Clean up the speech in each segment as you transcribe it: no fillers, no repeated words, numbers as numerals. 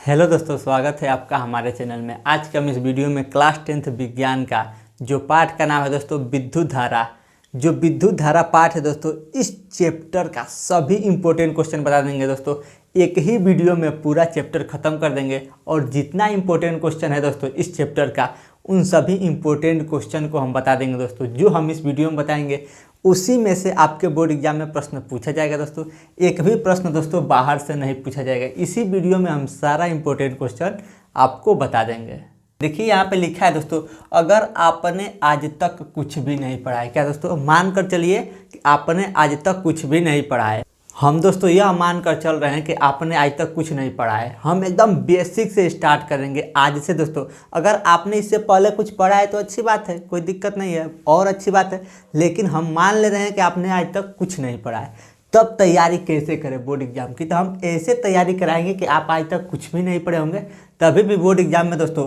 Hello दोस्तों, स्वागत है आपका हमारे चैनल में। आज के हम इस वीडियो में क्लास 10th विज्ञान का जो पाठ का नाम है दोस्तों विद्युत धारा, जो विद्युत धारा पाठ है दोस्तों, इस चैप्टर का सभी इंपॉर्टेंट क्वेश्चन बता देंगे दोस्तों। एक ही वीडियो में पूरा चैप्टर ख़त्म कर देंगे और जितना इंपॉर्टेंट क्वेश्चन है दोस्तों इस चैप्टर का, उन सभी इंपॉर्टेंट क्वेश्चन को हम बता देंगे दोस्तों। जो हम इस वीडियो में बताएंगे उसी में से आपके बोर्ड एग्जाम में प्रश्न पूछा जाएगा दोस्तों। एक भी प्रश्न दोस्तों बाहर से नहीं पूछा जाएगा। इसी वीडियो में हम सारा इंपॉर्टेंट क्वेश्चन आपको बता देंगे। देखिए यहाँ पे लिखा है दोस्तों, अगर आपने आज तक कुछ भी नहीं पढ़ा है। क्या दोस्तों, मान कर चलिए कि आपने आज तक कुछ भी नहीं पढ़ा है। हम दोस्तों यह मान कर चल रहे हैं कि आपने आज तक कुछ नहीं पढ़ा है। हम एकदम बेसिक से स्टार्ट करेंगे आज से दोस्तों। अगर आपने इससे पहले कुछ पढ़ा है तो अच्छी बात है, कोई दिक्कत नहीं है और अच्छी बात है। लेकिन हम मान ले रहे हैं कि आपने आज तक कुछ नहीं पढ़ा है, तब तैयारी कैसे करें बोर्ड एग्जाम की। तो हम ऐसे तैयारी कराएंगे कि आप आज तक कुछ भी नहीं पढ़े होंगे, तभी भी बोर्ड एग्जाम में दोस्तों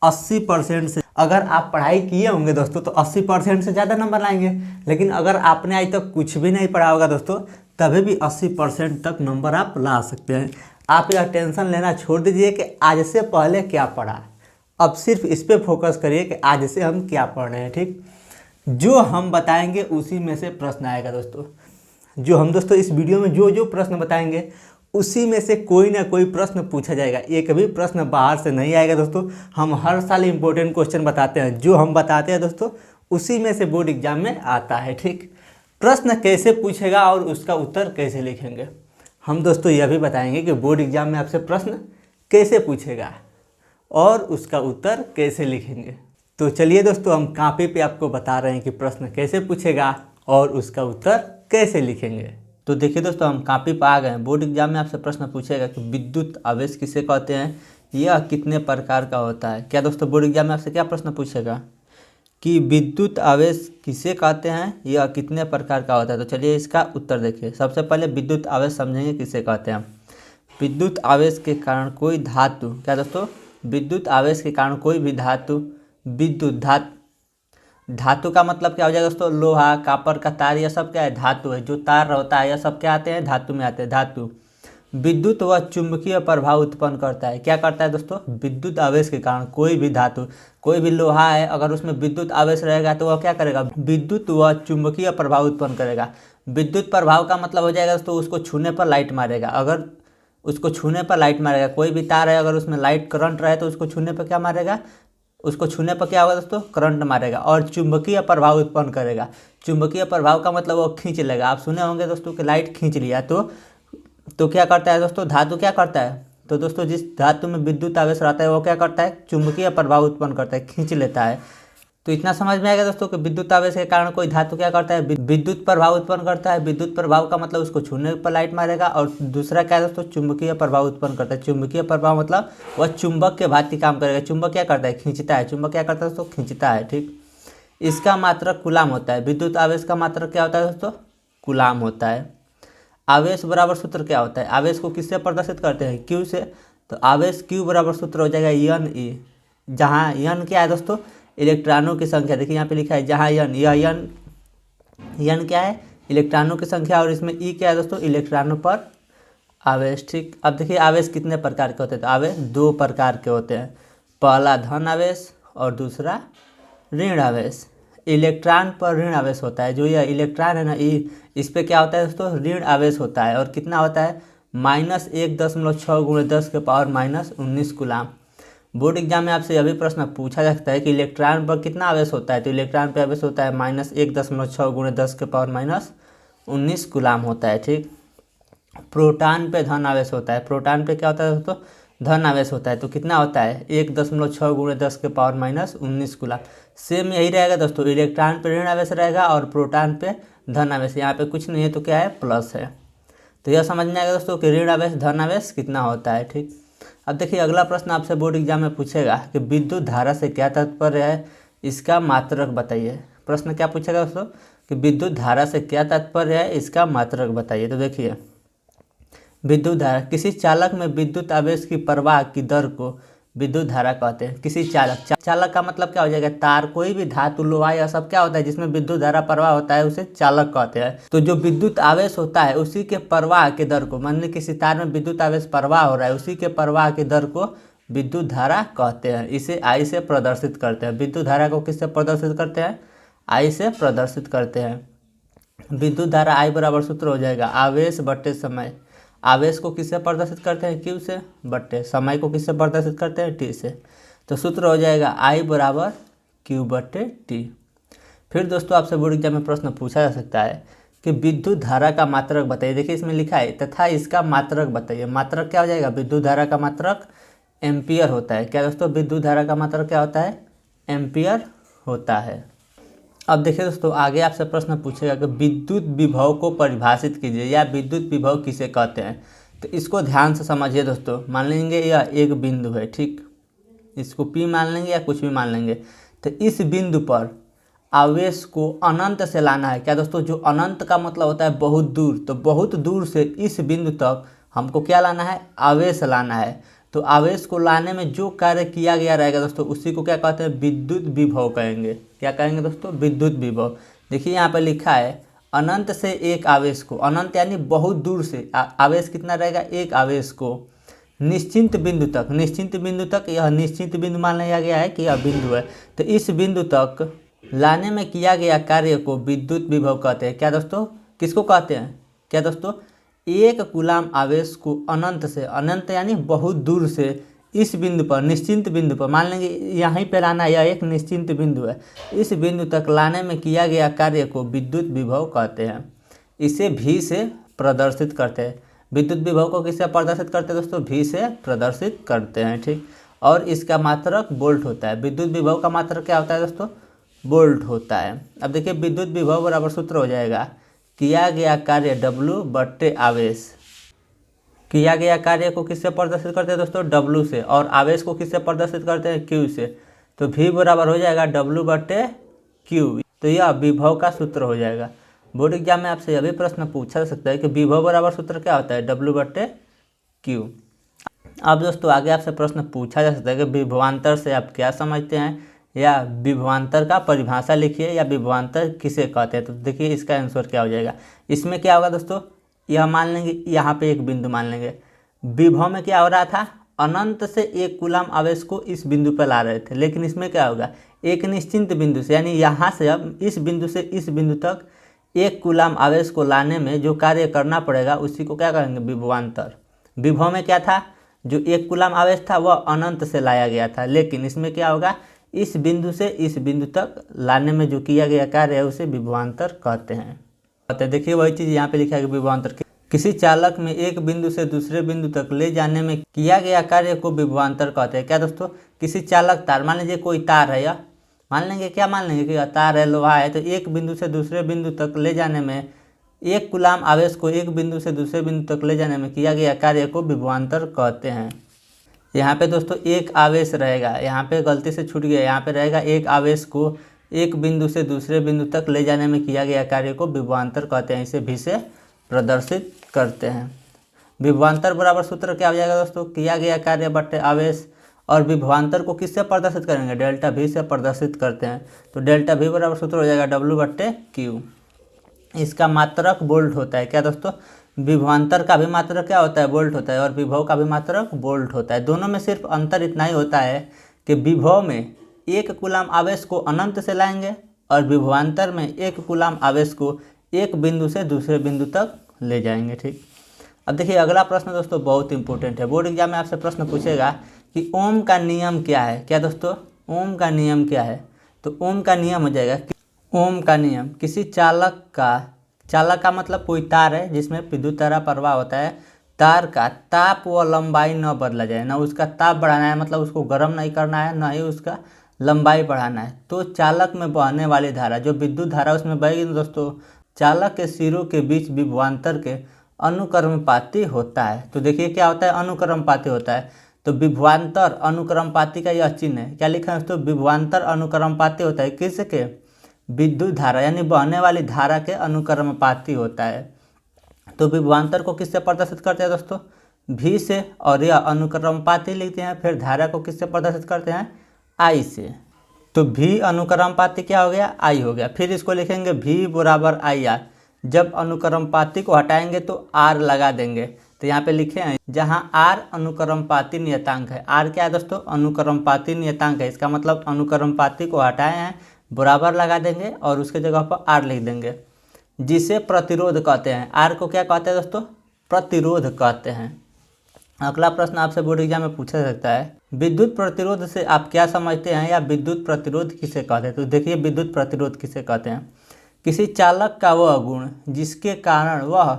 80% से, अगर आप पढ़ाई किए होंगे दोस्तों तो 80% से ज़्यादा नंबर लाएंगे। लेकिन अगर आपने आज तक कुछ भी नहीं पढ़ा होगा दोस्तों, तभी भी 80% तक नंबर आप ला सकते हैं। आप यह टेंशन लेना छोड़ दीजिए कि आज से पहले क्या पढ़ा। अब सिर्फ इस पे फोकस करिए कि आज से हम क्या पढ़ रहे हैं। ठीक, जो हम बताएंगे उसी में से प्रश्न आएगा दोस्तों। जो हम दोस्तों इस वीडियो में जो जो प्रश्न बताएंगे उसी में से कोई ना कोई प्रश्न पूछा जाएगा। एक भी प्रश्न बाहर से नहीं आएगा दोस्तों। हम हर साल इंपॉर्टेंट क्वेश्चन बताते हैं। जो हम बताते हैं दोस्तों उसी में से बोर्ड एग्जाम में आता है। ठीक, प्रश्न कैसे पूछेगा और उसका उत्तर कैसे लिखेंगे, हम दोस्तों यह भी बताएंगे कि बोर्ड एग्जाम में आपसे प्रश्न कैसे पूछेगा और उसका उत्तर कैसे लिखेंगे। तो चलिए दोस्तों, हम कॉपी पे आपको बता रहे हैं कि प्रश्न कैसे पूछेगा और उसका उत्तर कैसे लिखेंगे। तो देखिए दोस्तों, हम कॉपी पर आ गए हैं। बोर्ड एग्जाम में आपसे प्रश्न पूछेगा कि विद्युत आवेश किसे कहते हैं, यह कितने प्रकार का होता है। क्या दोस्तों, बोर्ड एग्जाम में आपसे क्या प्रश्न पूछेगा कि विद्युत आवेश किसे कहते हैं, यह कितने प्रकार का होता है। तो चलिए इसका उत्तर देखिए। सबसे पहले विद्युत आवेश समझेंगे किसे कहते हैं। विद्युत आवेश के कारण कोई धातु, क्या दोस्तों, विद्युत आवेश के कारण कोई भी धातु, विद्युत धातु का मतलब क्या हो जाएगा दोस्तों, लोहा, कॉपर का तार, यह सब क्या है, धातु है। जो तार होता है यह सब क्या आते हैं, धातु में आते हैं। धातु विद्युत व चुंबकीय प्रभाव उत्पन्न करता है। क्या करता है दोस्तों, विद्युत आवेश के कारण कोई भी धातु, कोई भी लोहा है, अगर उसमें विद्युत आवेश रहेगा तो वह क्या करेगा, विद्युत व चुंबकीय प्रभाव उत्पन्न करेगा। विद्युत प्रभाव का मतलब हो जाएगा दोस्तों, उसको छूने पर लाइट मारेगा। अगर उसको छूने पर लाइट मारेगा, कोई भी तार है अगर उसमें लाइट करंट रहे तो उसको छूने पर क्या मारेगा, उसको छूने पर क्या होगा दोस्तों, करंट मारेगा। और चुंबकीय प्रभाव उत्पन्न करेगा। चुंबकीय प्रभाव का मतलब वो खींच लेगा। आप सुने होंगे दोस्तों कि लाइट खींच लिया तो क्या करता है दोस्तों, धातु क्या करता है, तो दोस्तों जिस धातु में विद्युत आवेश रहता है वो क्या करता है, चुंबकीय प्रभाव उत्पन्न करता है, खींच लेता है। तो इतना समझ में आएगा दोस्तों कि विद्युत आवेश के कारण कोई धातु क्या करता है, विद्युत प्रभाव उत्पन्न करता है। विद्युत प्रभाव का मतलब उसको छूने पर लाइट मारेगा। और दूसरा क्या है दोस्तों, चुंबकीय प्रभाव उत्पन्न करता है। चुंबकीय प्रभाव मतलब वह चुंबक के भांति काम करेगा। चुंबक क्या करता है, खींचता है। चुंबक क्या करता है दोस्तों, खींचता है। ठीक, इसका मात्रक कूलाम होता है। विद्युत आवेश का मात्रक क्या होता है दोस्तों, कूलाम होता है। आवेश बराबर सूत्र क्या होता है, आवेश को किससे प्रदर्शित करते हैं, क्यू से। तो आवेश क्यू बराबर सूत्र हो जाएगा एन ई, जहाँ एन क्या है दोस्तों, इलेक्ट्रॉनों की संख्या। देखिए यहाँ पे लिखा है जहाँ एन, यह एन क्या है, इलेक्ट्रॉनों की संख्या, और इसमें ई क्या है दोस्तों, इलेक्ट्रॉनों पर आवेश। ठीक, अब देखिए आवेश कितने प्रकार के होते हैं, तो आवेश दो प्रकार के होते हैं। पहला धन आवेश और दूसरा ऋण आवेश। इलेक्ट्रॉन पर ऋण आवेश होता है। जो यह इलेक्ट्रॉन है ना ई, इस पर क्या होता है दोस्तों, ऋण आवेश होता है। और कितना होता है, -1.6 × 10⁻⁻19 कूलाम। बोर्ड एग्जाम में आपसे यह भी प्रश्न पूछा जा सकता है कि इलेक्ट्रॉन पर कितना आवेश होता है। तो इलेक्ट्रॉन पर आवेश होता है -1.6 × 10⁻⁻19 कूलाम होता है। ठीक, प्रोटॉन पे धन आवेश होता है। प्रोटॉन पे क्या होता है दोस्तों, धन आवेश होता है। तो कितना होता है, 1.6 × 10⁻⁻19 कूलाम। सेम यही रहेगा दोस्तों, इलेक्ट्रॉन पे ऋण आवेश रहेगा और प्रोटॉन पे धन आवेश। यहाँ पे कुछ नहीं है तो क्या है, प्लस है। तो यह समझ में आएगा दोस्तों कि ऋण आवेश धन आवेश कितना होता है। ठीक, अब देखिए अगला प्रश्न आपसे बोर्ड एग्जाम में पूछेगा कि विद्युत धारा से क्या तात्पर्य है, इसका मात्रक बताइए। प्रश्न क्या पूछेगा दोस्तों कि विद्युत धारा से क्या तात्पर्य है, इसका मात्रक बताइए। तो देखिए, विद्युत धारा, किसी चालक में विद्युत आवेश की प्रवाह की दर को विद्युत धारा कहते हैं। किसी चालक, चालक का मतलब क्या हो जाएगा, तार, कोई भी धातु, लोहा, यह सब क्या होता है जिसमें विद्युत धारा प्रवाह होता है उसे चालक कहते हैं। तो जो विद्युत आवेश होता है उसी के प्रवाह के दर को, मान लीजिए किसी तार में विद्युत आवेश प्रवाह हो रहा है, उसी के प्रवाह के दर को विद्युत धारा कहते हैं। इसे आई से प्रदर्शित करते हैं। विद्युत धारा को किससे प्रदर्शित करते हैं, आई से प्रदर्शित करते हैं। विद्युत धारा आई बराबर सूत्र हो जाएगा आवेश बट्टे समय। आवेश को किससे प्रदर्शित करते हैं, क्यू से, बट्टे समय को किससे प्रदर्शित करते हैं, टी से। तो सूत्र हो जाएगा आई बराबर क्यू बट्टे टी। फिर दोस्तों आपसे बोर्ड एग्जाम में प्रश्न पूछा जा सकता है कि विद्युत धारा का मात्रक बताइए। देखिए इसमें लिखा है तथा इसका मात्रक बताइए। मात्रक क्या हो जाएगा, विद्युत धारा का मात्रक एम्पियर होता है। क्या दोस्तों, विद्युत धारा का मात्रक क्या होता है, एम्पियर होता है। अब देखिए दोस्तों आगे आपसे प्रश्न पूछेगा कि विद्युत विभव को परिभाषित कीजिए या विद्युत विभव किसे कहते हैं। तो इसको ध्यान से समझिए दोस्तों। मान लेंगे यह एक बिंदु है, ठीक, इसको P मान लेंगे या कुछ भी मान लेंगे। तो इस बिंदु पर आवेश को अनंत से लाना है। क्या दोस्तों, जो अनंत का मतलब होता है बहुत दूर, तो बहुत दूर से इस बिंदु तक हमको क्या लाना है, आवेश लाना है। तो आवेश को लाने में जो कार्य किया गया रहेगा दोस्तों उसी को क्या कहते हैं, विद्युत विभव कहेंगे। क्या कहेंगे दोस्तों, विद्युत विभव। देखिए यहाँ पर लिखा है अनंत से एक आवेश को, अनंत यानी बहुत दूर से आवेश कितना रहेगा, एक आवेश को निश्चित बिंदु तक, निश्चित बिंदु तक, यह निश्चित बिंदु मान लिया गया है कि यह बिंदु है। तो इस बिंदु तक लाने में किया गया कार्य को विद्युत विभव कहते हैं। क्या दोस्तों, किसको कहते हैं, क्या दोस्तों, एक कूलाम आवेश को अनंत से, अनंत यानी बहुत दूर से इस बिंदु पर, निश्चित बिंदु पर, मान लेंगे यहीं पे लाना, यह एक निश्चित बिंदु है, इस बिंदु तक लाने में किया गया कार्य को विद्युत विभव कहते हैं। इसे भी से प्रदर्शित करते हैं। विद्युत विभव को किससे प्रदर्शित करते हैं दोस्तों, भी से प्रदर्शित करते हैं, ठीक। और इसका मात्रक वोल्ट होता है। विद्युत विभव का मात्रक क्या होता है दोस्तों, वोल्ट होता है। अब देखिए विद्युत विभव बराबर सूत्र हो जाएगा किया गया कार्य W बट्टे आवेश। किया गया कार्य को किससे प्रदर्शित करते हैं दोस्तों, W से, और आवेश को किससे प्रदर्शित करते हैं, Q से। तो V बराबर हो जाएगा W बट्टे Q। तो यह विभव का सूत्र हो जाएगा। बोर्ड एग्जाम में आपसे यह भी प्रश्न पूछा जा सकता है कि विभव बराबर सूत्र क्या होता है, W बट्टे Q। अब दोस्तों आगे आपसे प्रश्न पूछा जा सकता है कि विभवांतर से आप क्या समझते हैं, या विभवांतर का परिभाषा लिखिए, या विभवांतर किसे कहते हैं। तो देखिए इसका आंसर क्या हो जाएगा। इसमें क्या होगा दोस्तों, यह मान लेंगे यहाँ पे एक बिंदु मान लेंगे। विभव में क्या हो रहा था, अनंत से एक कूलाम आवेश को इस बिंदु पर ला रहे थे, लेकिन इसमें क्या होगा, एक निश्चित बिंदु से, यानी यहाँ से अब इस बिंदु से इस बिंदु तक एक कूलाम आवेश को लाने में जो कार्य करना पड़ेगा उसी को क्या कहेंगे, विभवांतर। विभव में क्या था, जो एक कूलाम आवेश था वह अनंत से लाया गया था, लेकिन इसमें क्या होगा, इस बिंदु से इस बिंदु तक लाने में जो किया गया कार्य है उसे विभवांतर कहते हैं। देखिए वही चीज़ यहाँ पे लिखा है कि विभवांतर किसी चालक में एक बिंदु से दूसरे बिंदु तक ले जाने में किया गया कार्य को विभवांतर कहते हैं। क्या दोस्तों, किसी चालक तार, मान लीजिए कोई तार है, या मान लेंगे, क्या मान लेंगे कि तार है, लोहा है, तो एक बिंदु से दूसरे बिंदु तक ले जाने में, एक कूलाम आवेश को एक बिंदु से दूसरे बिंदु तक ले जाने में किया गया कार्य को विभवांतर कहते हैं। यहाँ पे दोस्तों एक आवेश रहेगा, यहाँ पे गलती से छूट गया, यहाँ पे रहेगा एक आवेश को एक बिंदु से दूसरे बिंदु तक ले जाने में किया गया कार्य को विभवांतर कहते हैं। इसे भी से प्रदर्शित करते हैं। विभवांतर बराबर सूत्र क्या हो जाएगा दोस्तों, किया गया कार्य बट्टे आवेश, और विभवांतर को किससे प्रदर्शित करेंगे, डेल्टा V से प्रदर्शित करते हैं। तो डेल्टा V बराबर सूत्र हो जाएगा W बट्टे Q। इसका मात्रक वोल्ट होता है। क्या दोस्तों, विभवांतर का भी मात्रक क्या होता है, वोल्ट होता है, और विभव का भी मात्रक वोल्ट होता है। दोनों में सिर्फ अंतर इतना ही होता है कि विभव में एक कूलाम आवेश को अनंत से लाएंगे, और विभवांतर में एक कूलाम आवेश को एक बिंदु से दूसरे बिंदु तक ले जाएंगे, ठीक। अब देखिए अगला प्रश्न दोस्तों बहुत इंपॉर्टेंट है। बोर्ड एग्जाम में आपसे प्रश्न पूछेगा कि ओम का नियम क्या है। क्या दोस्तों, ओम का नियम क्या है। तो ओम का नियम हो जाएगा, ओम का नियम किसी चालक का मतलब कोई तार है जिसमें विद्युत धारा प्रवाह होता है, तार का ताप व लंबाई न बदला जाए, ना उसका ताप बढ़ाना है, मतलब उसको गर्म नहीं करना है, ना ही उसका लंबाई बढ़ाना है। तो चालक में बहने वाली धारा, जो विद्युत धारा उसमें बहेगी दोस्तों, चालक के सिरों के बीच विभवांतर के अनुक्रमपाती होता है। तो देखिए क्या होता है, अनुक्रमपाती होता है। तो विभवांतर अनुक्रमपाती का यह चिन्ह है। क्या लिखा है दोस्तों, विभवांतर अनुक्रमपाती होता है किसके, विद्युत धारा यानी बहने वाली धारा के अनुक्रमपाती होता है। तो विभवांतर को किससे प्रदर्शित करते हैं दोस्तों, भी से, और यह अनुक्रमपाती लिखते हैं। फिर धारा को किससे प्रदर्शित करते हैं? आई से। तो भी अनुक्रमपाती क्या हो गया? आई हो गया। फिर इसको लिखेंगे भी बराबर आई आर। जब अनुक्रमपाती को हटाएंगे तो आर लगा देंगे। तो यहाँ पे लिखे हैं जहाँ आर अनुक्रमपाती नियतांक है। आर क्या है दोस्तों? अनुक्रमपाती नियतांक है। इसका मतलब अनुक्रमपाती को हटाए हैं, बराबर लगा देंगे और उसके जगह पर आर लिख देंगे, जिसे प्रतिरोध कहते हैं। आर को क्या कहते हैं दोस्तों? प्रतिरोध कहते हैं। अगला प्रश्न आपसे बोर्ड एग्जाम में पूछा सकता है, विद्युत प्रतिरोध से आप क्या समझते हैं, या विद्युत प्रतिरोध किसे कहते हैं? तो देखिए, विद्युत प्रतिरोध किसे कहते हैं? किसी चालक का वह गुण जिसके कारण वह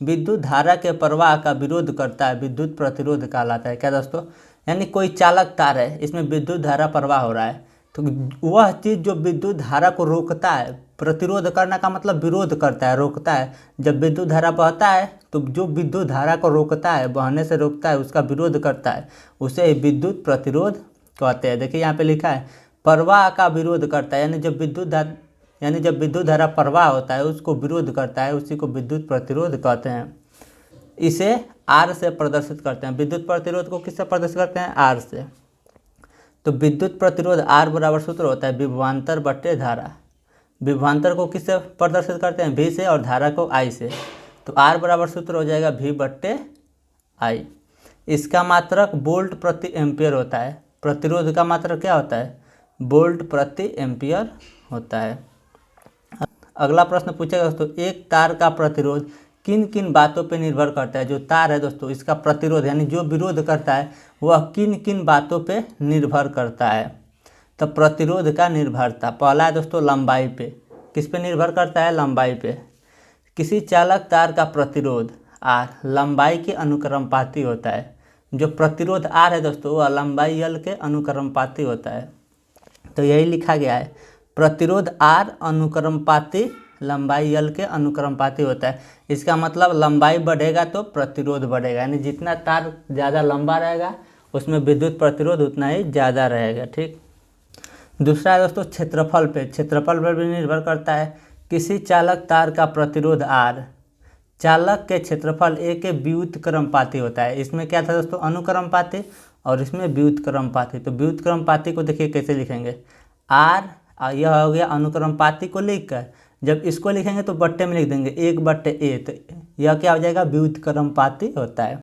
विद्युत धारा के प्रवाह का विरोध करता है, विद्युत प्रतिरोध कहलाता है। क्या दोस्तों? यानी कोई चालक तार है, इसमें विद्युत धारा प्रवाह हो रहा है, तो वह चीज़ जो विद्युत धारा को रोकता है, प्रतिरोध करना का मतलब विरोध करता है, रोकता है। जब विद्युत धारा बहता है तो जो विद्युत धारा को रोकता है, बहने से रोकता है, उसका विरोध करता है, उसे विद्युत प्रतिरोध कहते हैं। देखिए यहाँ पे लिखा है प्रवाह का विरोध करता है, यानी जब विद्युत धारा प्रवाह होता है उसको विरोध करता है, उसी को विद्युत प्रतिरोध कहते हैं। इसे आर से प्रदर्शित करते हैं। विद्युत प्रतिरोध को किससे प्रदर्शित करते हैं? आर से। तो विद्युत प्रतिरोध आर बराबर सूत्र होता है विभवांतर बट्टे धारा। विभवांतर को किससे प्रदर्शित करते हैं? भी से, और धारा को आई से। तो आर बराबर सूत्र हो जाएगा भी बट्टे आई। इसका मात्रक वोल्ट प्रति एम्पियर होता है। प्रतिरोध का मात्रक क्या होता है? वोल्ट प्रति एम्पियर होता है। अगला प्रश्न पूछेगा दोस्तों, एक तार का प्रतिरोध किन किन बातों पर निर्भर करता है? जो तार है दोस्तों, इसका प्रतिरोध यानी जो विरोध करता है वह किन किन बातों पे निर्भर करता है? तो प्रतिरोध का निर्भरता पहला है दोस्तों लंबाई पे। किस पे निर्भर करता है? लंबाई पे। किसी चालक तार का प्रतिरोध आर लंबाई के अनुक्रमपाती होता है। जो प्रतिरोध आर है दोस्तों, वह लंबाई एल के अनुक्रमपाती होता है। तो यही लिखा गया है, प्रतिरोध आर अनुक्रमपाती लंबाई एल के अनुक्रमपाती होता है। इसका मतलब लंबाई बढ़ेगा तो प्रतिरोध बढ़ेगा, यानी जितना तार ज़्यादा लंबा रहेगा उसमें विद्युत प्रतिरोध उतना ही ज़्यादा रहेगा। ठीक। दूसरा है दोस्तों क्षेत्रफल पे। क्षेत्रफल पर भी निर्भर करता है। किसी चालक तार का प्रतिरोध आर चालक के क्षेत्रफल ए के व्युत्क्रमपाती होता है। इसमें क्या था दोस्तों? अनुक्रमपाती, और इसमें व्युत्क्रमपाती। तो व्युत्क्रमपाती को देखिए कैसे लिखेंगे? आर, यह हो गया अनुक्रमपाती को लिखकर, जब इसको लिखेंगे तो बट्टे में लिख देंगे 1/A। तो यह क्या हो जाएगा? व्युत्क्रमपाती होता है।